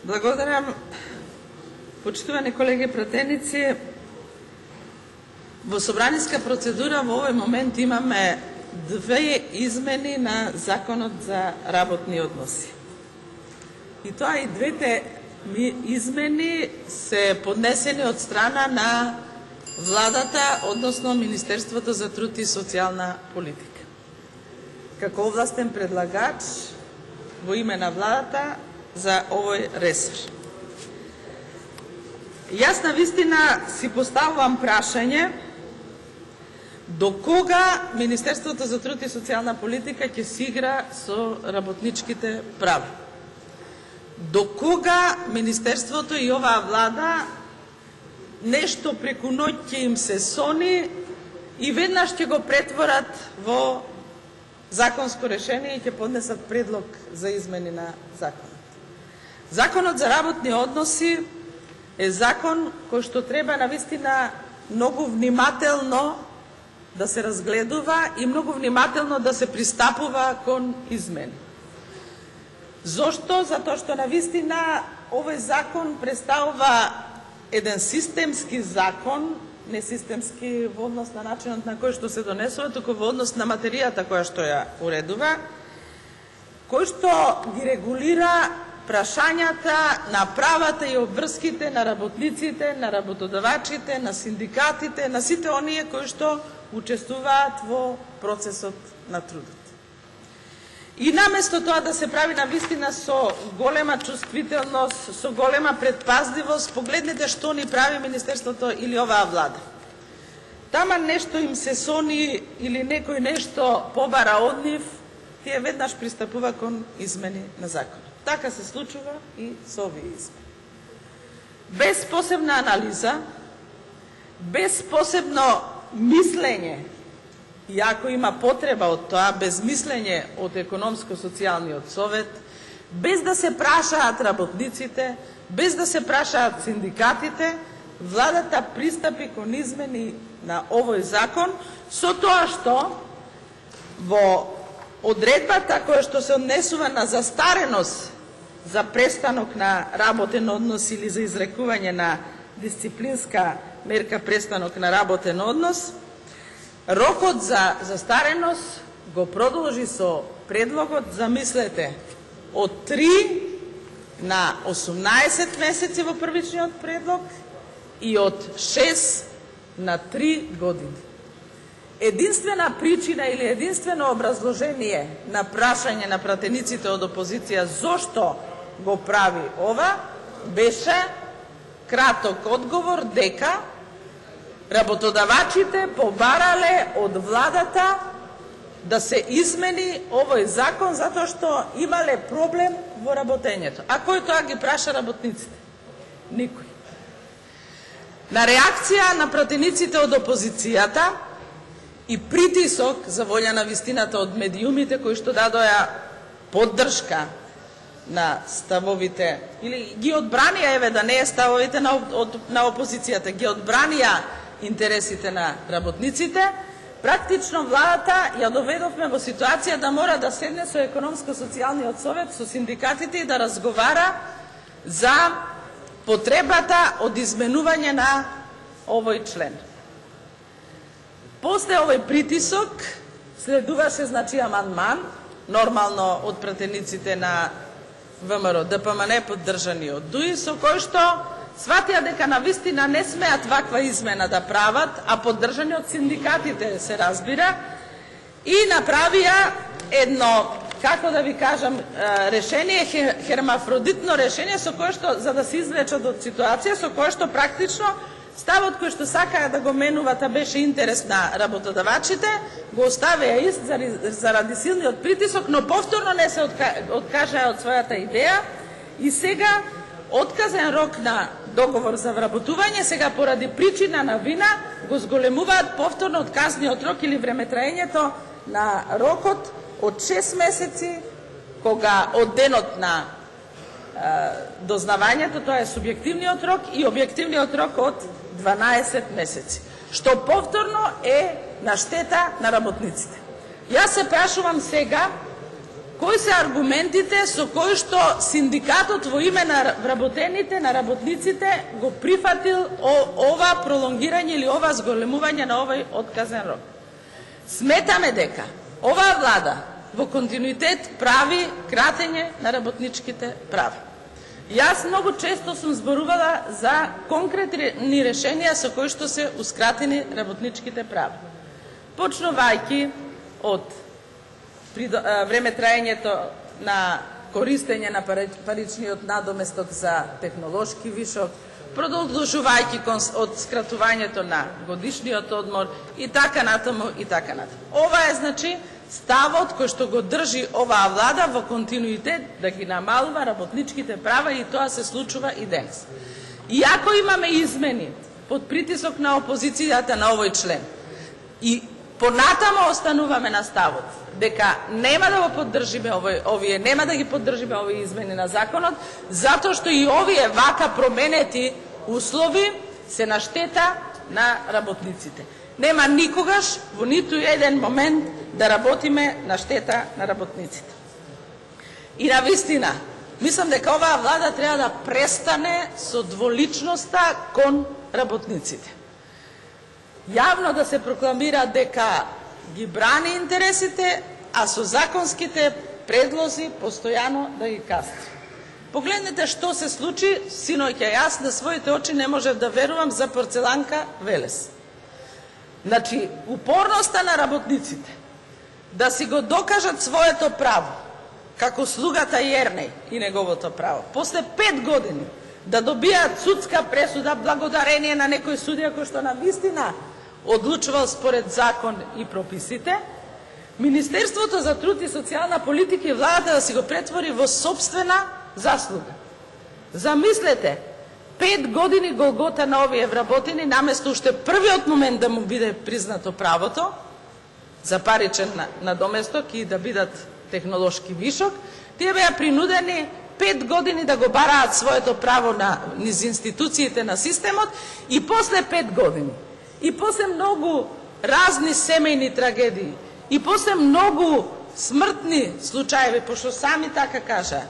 Благодарам, почитувани колеги пратеници. Во собраниска процедура во овој момент имаме две измени на Законот за работни односи. И тоа и двете измени се поднесени од страна на владата, односно Министерството за труд и социјална политика. Како овластен предлагач во име на владата за овој ресор. Јас на вистина си поставувам прашање до кога Министерството за труд и социјална политика ќе си игра со работничките права. До кога Министерството и оваа влада нешто преку ноќ ќе им се сони и веднаш ќе го претворат во законско решение и ќе поднесат предлог за измени на законот. Законот за работни односи е закон кој што треба навистина многу внимателно да се разгледува и многу внимателно да се пристапува кон измени. Зошто? Затоа што навистина овој закон представува еден системски закон, не системски во однос на начинот на кој што се донесува, туку во однос на материјата која што ја уредува, кој што ги регулира прашањата на правата и обврските на работниците, на работодавачите, на синдикатите, на сите оние кои што учествуваат во процесот на трудот. И наместо тоа да се прави навистина со голема чувствителност, со голема предпазливост, погледнете што ни прави Министерството или оваа влада. Тама нешто им се сони или некој нешто побара од нив, тие веднаш пристапува кон измени на законот. Така се случува и со овие измени. Без посебна анализа, без посебно мислење, и ако има потреба од тоа, без мислење од економско-социјалниот совет, без да се прашаат работниците, без да се прашаат синдикатите, владата пристапи кон измени на овој закон, со тоа што во одредбата која што се однесува на застареност за престанок на работен однос или за изрекување на дисциплинска мерка престанок на работен однос, рокот за застареност го продолжи со предлогот, замислете, од 3 на 18 месеци во првичниот предлог и од 6 на 3 години. Единствена причина или единствено образложение на прашање на пратениците од опозиција зошто го прави ова беше краток одговор дека работодавачите побарале од владата да се измени овој закон затоа што имале проблем во работењето. А кој тоа ги праша работниците? Никој. На реакција на пратениците од опозицијата и притисок за волја на вистината од медиумите кои што дадоа поддршка на ставовите, или ги одбранија, еве да не е ставовите на опозицијата, ги одбранија интересите на работниците, практично владата ја доведовме во ситуација да мора да седне со економско-социјалниот совет, со синдикатите и да разговара за потребата од изменување на овој член. После овој притисок следуваше значи амандман, нормално од пратениците на ВМРО ДПМН поддржани од ДУИ, со кој што сватија дека навистина не смеат ваква измена да прават, а поддржани од синдикатите се разбира, и направија едно, како да ви кажам, решение, хермафродитно решение со кое што, за да се извлечат од ситуација, со кое што практично ставот кој што сакаа да го менуват, а беше интерес на работодавачите, го оставија ист заради силниот притисок, но повторно не се откажаа од својата идеја и сега отказен рок на договор за вработување, сега поради причина на вина го зголемуваат повторно отказниот рок или времетраењето на рокот од 6 месеци, кога од денот на дознавањето, тоа е субјективниот рок, и објективниот рок од 12 месеци, што повторно е на штета на работниците. Јас се прашувам сега, Кои се аргументите со кои што синдикатот во име на вработените, на работниците го прифатил ова пролонгирање или ова зголемување на овој отказен рок? Сметаме дека оваа влада во континуитет прави кратење на работничките права. Јас многу често сум зборувала за конкретни решенија со кои што се ускратени работничките права. Почнувајќи од време траењето на користење на паричниот надоместок за технолошки вишок, продолжувајќи од скратувањето на годишниот одмор и така натаму и така натаму. Ова е значи ставот кој што го држи оваа влада во континуитет да ги намалува работничките права и тоа се случува и денес. Иако имаме измени под притисок на опозицијата на овој член и понатамо остануваме на ставот дека нема да го поддржиме овие, нема да ги поддржиме овие измени на законот, затоа што и овие вака променети услови се на штета на работниците. Нема никогаш во ниту еден момент да работиме на штета на работниците. И на вистина, мислам дека оваа влада треба да престане со дволичноста кон работниците. Јавно да се прокламира дека ги брани интересите, а со законските предлози постојано да ги кастри. Погледнете што се случи синоќа, јас на своите очи не можев да верувам за Порцеланка Велес. Значи, упорноста на работниците да си го докажат своето право, како слугата Јернеј и неговото право, после 5 години да добијат судска пресуда благодарение на некој судија кој што на вистина одлучувал според закон и прописите, Министерството за труд и социјална политика и владата да си го претвори во собствена заслуга. Замислете, 5 години голгота на овие вработени, наместо уште првиот момент да му биде признато правото за паричен надоместок и да бидат технолошки вишок, тие беа принудени 5 години да го бараат своето право низ институциите на системот и после 5 години, и после многу разни семејни трагедии, и после многу смртни случаеви, пошто сами така кажа,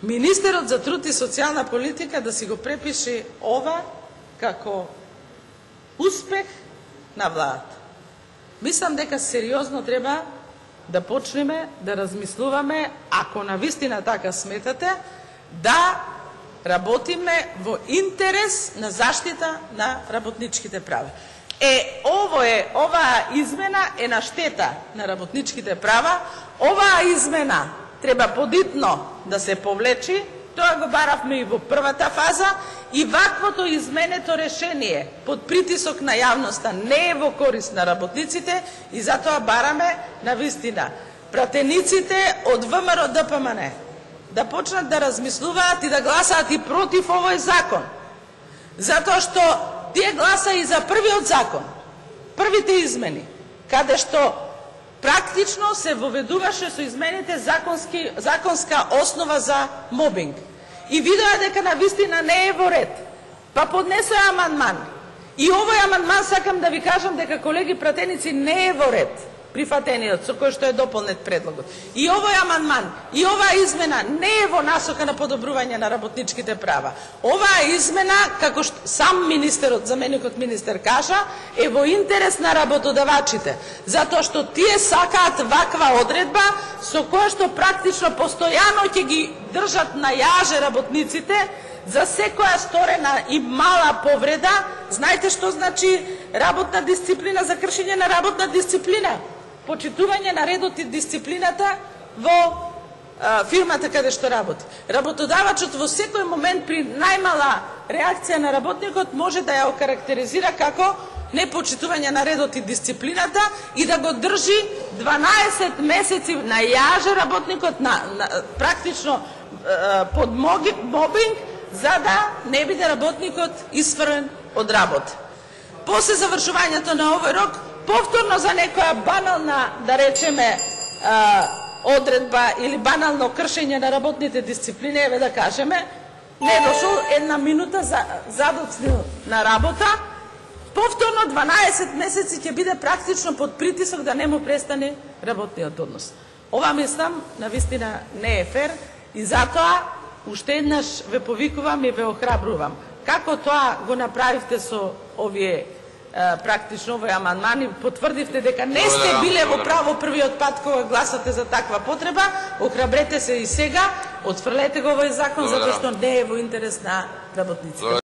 Министерот за труд и социјална политика да си го препише ова како успех на владата. Мислам дека сериозно треба да почнеме да размислуваме, ако навистина така сметате, да работиме во интерес на заштита на работничките права. Оваа измена е на штета на работничките права. Оваа измена треба подитно да се повлечи. Тоа го баравме и во првата фаза и ваквото изменето решение под притисок на јавноста не е во корист на работниците и затоа бараме на вистина пратениците од ВМРО ДПМН да почнат да размислуваат и да гласаат и против овој закон. Затоа што тие гласа и за првиот закон, првите измени, каде што практично се воведуваше со измените законска основа за мобинг. И видоа дека на вистина не е во ред. Па поднесоа амандман. И овој амандман сакам да ви кажам дека, колеги пратеници, не е во ред прифатениот со кој што е дополнет предлогот. И овој амандман, и оваа измена не е во насока на подобрување на работничките права. Оваа измена, како што сам министерот, заменикот министер кажа, е во интерес на работодавачите, затоа што тие сакаат ваква одредба со која што практично постојано ќе ги држат на јаже работниците за секоја сторена и мала повреда. Знаете што значи работна дисциплина, за кршење на работна дисциплина? Почитување на редот и дисциплината во фирмата каде што работи. Работодавачот во секој момент при најмала реакција на работникот може да ја окарактеризира како непочитување на редот и дисциплината и да го држи 12 месеци на јаже работникот практично под мобинг, за да не биде работникот исфрлен од работа. После завршувањето на овој рок, повторно за некоја банална, да речеме, одредба или банално кршење на работните дисциплини, еве да кажеме, не дошол една минута задоцнил на работа, повторно 12 месеци ќе биде практично под притисок да не му престане работниот однос. Ова мислам, навистина не е фер и затоа уште еднаш ве повикувам и ве охрабрувам. Како тоа го направивте со овие практично овој амандмани, потврдивте дека не сте биле во право првиот пат кога гласате за таква потреба, охрабрете се и сега, отфрлете го овој закон, затоа што не е во интерес на работниците.